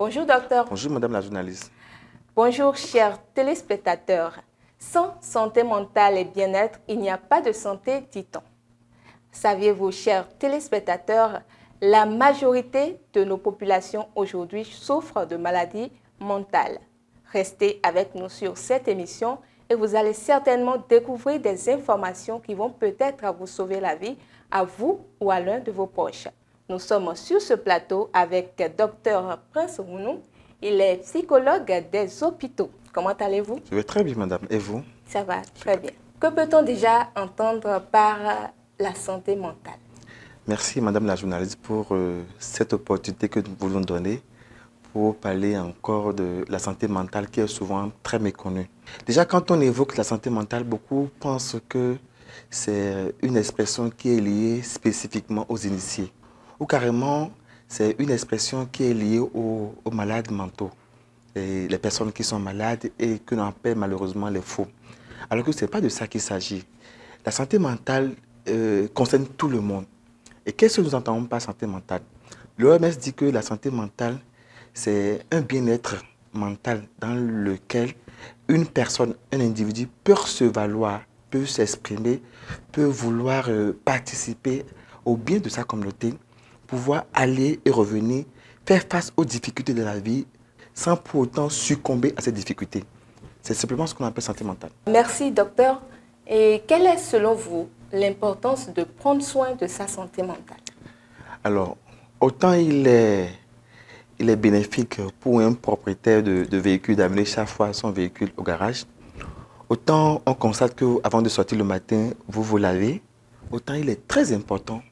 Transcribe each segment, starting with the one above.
Bonjour docteur. Bonjour madame la journaliste. Bonjour chers téléspectateurs. Sans santé mentale et bien-être, il n'y a pas de santé, dit-on. Saviez-vous, chers téléspectateurs, la majorité de nos populations aujourd'hui souffrent de maladies mentales. Restez avec nous sur cette émission et vous allez certainement découvrir des informations qui vont peut-être vous sauver la vie, à vous ou à l'un de vos proches. Nous sommes sur ce plateau avec Dr Prince Rounou. Il est psychologue des hôpitaux. Comment allez-vous? Je vais très bien madame. Et vous? Ça va très bien. Que peut-on déjà entendre par la santé mentale? Merci madame la journaliste pour cette opportunité que nous voulons donner pour parler encore de la santé mentale qui est souvent très méconnue. Déjà quand on évoque la santé mentale, beaucoup pensent que c'est une expression qui est liée spécifiquement aux initiés. Ou carrément, c'est une expression qui est liée aux malades mentaux, et les personnes qui sont malades et que l'on appelle malheureusement les faux. Alors que ce n'est pas de ça qu'il s'agit. La santé mentale concerne tout le monde. Et qu'est-ce que nous entendons par santé mentale? L'OMS dit que la santé mentale, c'est un bien-être mental dans lequel une personne, un individu peut se valoir, peut s'exprimer, peut vouloir participer au bien de sa communauté, pouvoir aller et revenir, faire face aux difficultés de la vie sans pour autant succomber à ces difficultés. C'est simplement ce qu'on appelle santé mentale. Merci, docteur. Et quelle est, selon vous, l'importance de prendre soin de sa santé mentale? Alors, autant il est bénéfique pour un propriétaire de véhicule d'amener chaque fois son véhicule au garage, autant on constate qu'avant de sortir le matin, vous vous lavez, autant il est très important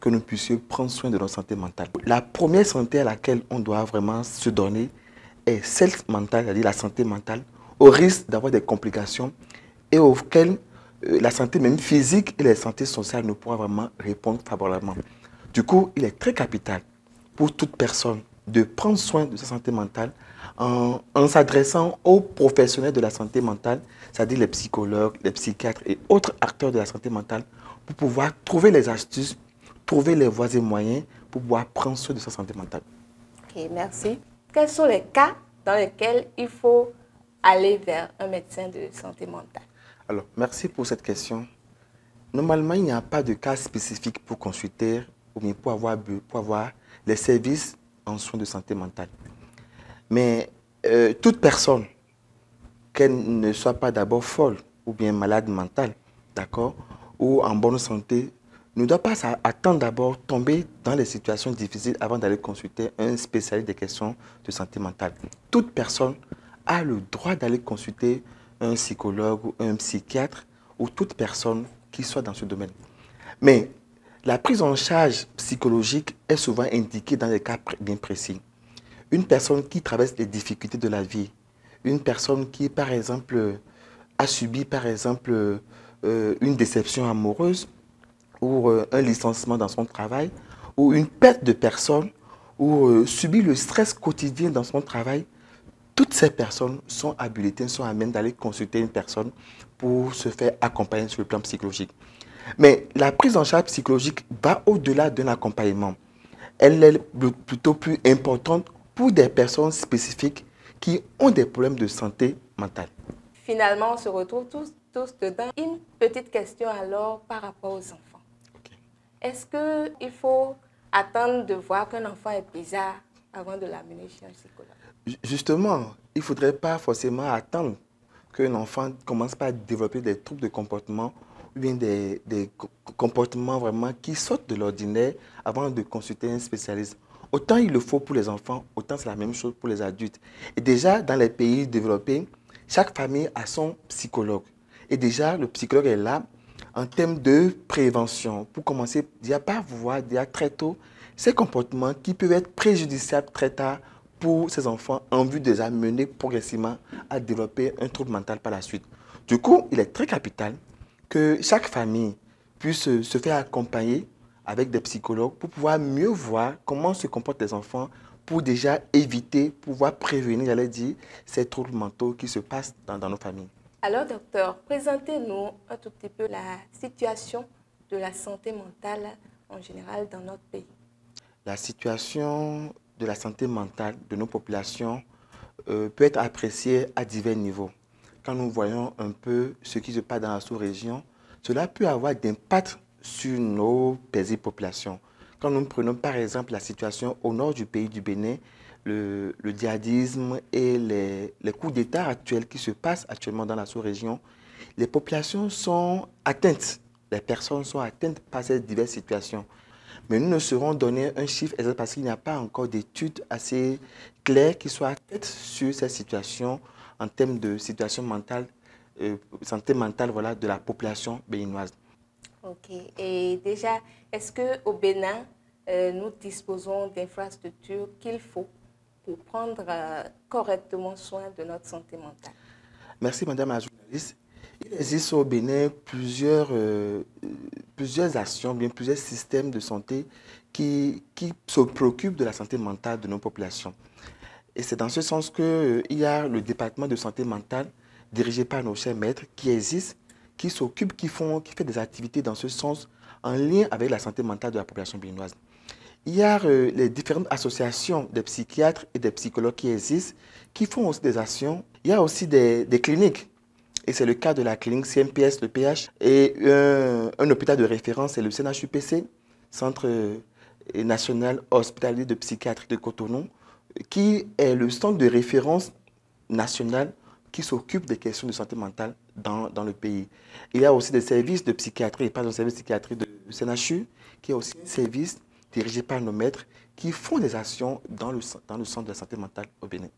que nous puissions prendre soin de notre santé mentale. La première santé à laquelle on doit vraiment se donner est celle mentale, c'est-à-dire la santé mentale, au risque d'avoir des complications et auxquelles la santé même physique et la santé sociale ne pourront vraiment répondre favorablement. Du coup, il est très capital pour toute personne de prendre soin de sa santé mentale en s'adressant aux professionnels de la santé mentale, c'est-à-dire les psychologues, les psychiatres et autres acteurs de la santé mentale, pour pouvoir trouver les astuces, trouver les voies et moyens pour pouvoir prendre soin de sa santé mentale. Ok, merci. Quels sont les cas dans lesquels il faut aller vers un médecin de santé mentale? Alors, merci pour cette question. Normalement, il n'y a pas de cas spécifique pour consulter ou bien pour avoir les services en soins de santé mentale. Mais toute personne, qu'elle ne soit pas d'abord folle ou bien malade mentale, d'accord, ou en bonne santé, ne doit pas attendre d'abord tomber dans les situations difficiles avant d'aller consulter un spécialiste des questions de santé mentale. Toute personne a le droit d'aller consulter un psychologue ou un psychiatre ou toute personne qui soit dans ce domaine. Mais la prise en charge psychologique est souvent indiquée dans des cas bien précis. Une personne qui traverse les difficultés de la vie, une personne qui, par exemple, a subi, par exemple, une déception amoureuse ou un licenciement dans son travail, ou une perte de personne, ou subit le stress quotidien dans son travail, toutes ces personnes sont habilitées, sont à même d'aller consulter une personne pour se faire accompagner sur le plan psychologique. Mais la prise en charge psychologique va au-delà d'un accompagnement. Elle est plutôt plus importante pour des personnes spécifiques qui ont des problèmes de santé mentale. Finalement, on se retrouve tous dedans. Une petite question alors par rapport aux enfants. Okay. Est-ce qu'il faut attendre de voir qu'un enfant est bizarre avant de l'amener chez un psychologue? Justement, il ne faudrait pas forcément attendre qu'un enfant commence par développer des troubles de comportement ou bien des comportements vraiment qui sortent de l'ordinaire avant de consulter un spécialiste. Autant il le faut pour les enfants, autant c'est la même chose pour les adultes. Et déjà, dans les pays développés, chaque famille a son psychologue. Et déjà, le psychologue est là en termes de prévention pour commencer déjà par voir déjà très tôt ces comportements qui peuvent être préjudiciables très tard pour ces enfants en vue de les amener progressivement à développer un trouble mental par la suite. Du coup, il est très capital que chaque famille puisse se faire accompagner avec des psychologues pour pouvoir mieux voir comment se comportent les enfants pour déjà éviter, pouvoir prévenir, j'allais dire, ces troubles mentaux qui se passent dans nos familles. Alors, docteur, présentez-nous un tout petit peu la situation de la santé mentale en général dans notre pays. La situation de la santé mentale de nos populations peut être apprécié à divers niveaux. Quand nous voyons un peu ce qui se passe dans la sous-région, cela peut avoir d'impact sur nos paisibles populations. Quand nous prenons par exemple la situation au nord du pays du Bénin, le djihadisme et les coups d'État actuels qui se passent actuellement dans la sous-région, les populations sont atteintes, les personnes sont atteintes par ces diverses situations. Mais nous ne saurons donner un chiffre exact parce qu'il n'y a pas encore d'études assez claires qui soient faites sur ces situations en termes de situation mentale, santé mentale voilà, de la population béninoise. Ok. Et déjà, est-ce qu'au Bénin, nous disposons d'infrastructures qu'il faut pour prendre correctement soin de notre santé mentale? Merci Madame la journaliste. Il existe au Bénin plusieurs actions, bien plusieurs systèmes de santé qui se préoccupent de la santé mentale de nos populations. Et c'est dans ce sens qu'il y a le département de santé mentale dirigé par nos chers maîtres qui existe, qui s'occupe, qui fait des activités dans ce sens en lien avec la santé mentale de la population béninoise. Il y a les différentes associations des psychiatres et des psychologues qui existent, qui font aussi des actions. Il y a aussi des cliniques. Et c'est le cas de la clinique CMPS, le PH, et un hôpital de référence, c'est le CNHUPC, Centre national hospitalier de psychiatrie de Cotonou, qui est le centre de référence national qui s'occupe des questions de santé mentale dans le pays. Il y a aussi des services de psychiatrie, pas un service de psychiatrie de CNHU, qui est aussi un service dirigé par nos maîtres qui font des actions dans le centre de la santé mentale au Bénin.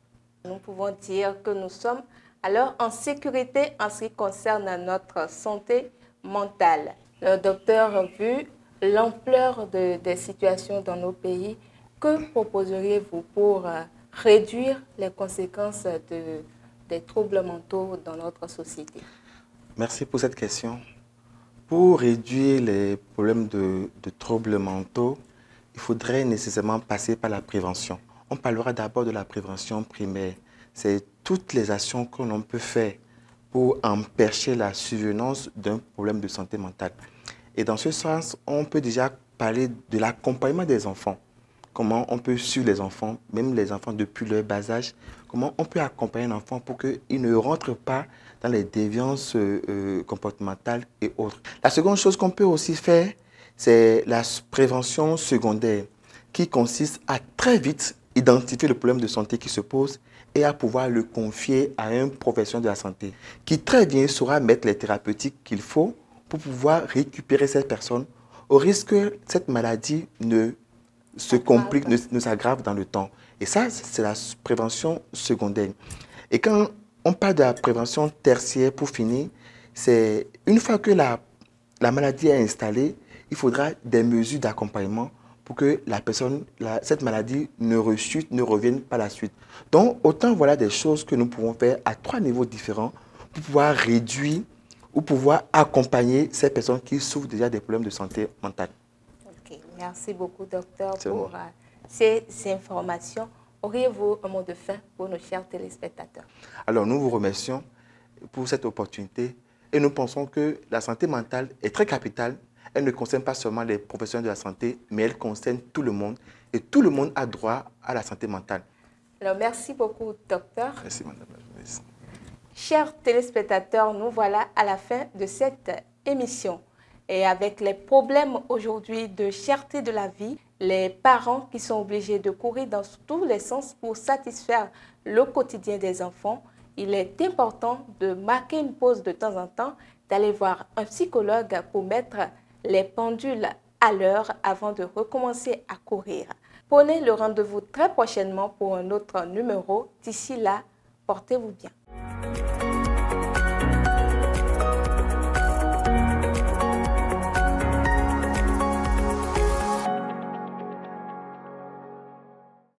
Nous pouvons dire que nous sommes alors en sécurité en ce qui concerne notre santé mentale. Le docteur, vu l'ampleur des situations dans nos pays, que proposeriez-vous pour réduire les conséquences des troubles mentaux dans notre société? Merci pour cette question. Pour réduire les problèmes de troubles mentaux, il faudrait nécessairement passer par la prévention. On parlera d'abord de la prévention primaire. C'est toutes les actions que l'on peut faire pour empêcher la survenance d'un problème de santé mentale. Et dans ce sens, on peut déjà parler de l'accompagnement des enfants. Comment on peut suivre les enfants, même les enfants depuis leur bas âge, comment on peut accompagner un enfant pour qu'il ne rentre pas dans les déviances comportementales et autres. La seconde chose qu'on peut aussi faire, c'est la prévention secondaire, qui consiste à très vite identifier le problème de santé qui se pose et à pouvoir le confier à un professionnel de la santé, qui très bien saura mettre les thérapeutiques qu'il faut pour pouvoir récupérer cette personne, au risque que cette maladie ne se complique, ne s'aggrave dans le temps. Et ça, c'est la prévention secondaire. Et quand on parle de la prévention tertiaire, pour finir, c'est une fois que la maladie est installée, il faudra des mesures d'accompagnement pour que la personne, cette maladie ne rechute, ne revienne par la suite. Donc, autant voilà des choses que nous pouvons faire à 3 niveaux différents pour pouvoir réduire ou pouvoir accompagner ces personnes qui souffrent déjà des problèmes de santé mentale. Ok, merci beaucoup, docteur, pour ces informations. Auriez-vous un mot de fin pour nos chers téléspectateurs? Alors, nous vous remercions pour cette opportunité et nous pensons que la santé mentale est très capitale. Elle ne concerne pas seulement les professionnels de la santé, mais elle concerne tout le monde. Et tout le monde a droit à la santé mentale. Alors, merci beaucoup, docteur. Merci, madame la journaliste. Chers téléspectateurs, nous voilà à la fin de cette émission. Et avec les problèmes aujourd'hui de cherté de la vie, les parents qui sont obligés de courir dans tous les sens pour satisfaire le quotidien des enfants, il est important de marquer une pause de temps en temps, d'aller voir un psychologue pour mettre les pendules à l'heure avant de recommencer à courir. Prenez le rendez-vous très prochainement pour un autre numéro. D'ici là, portez-vous bien.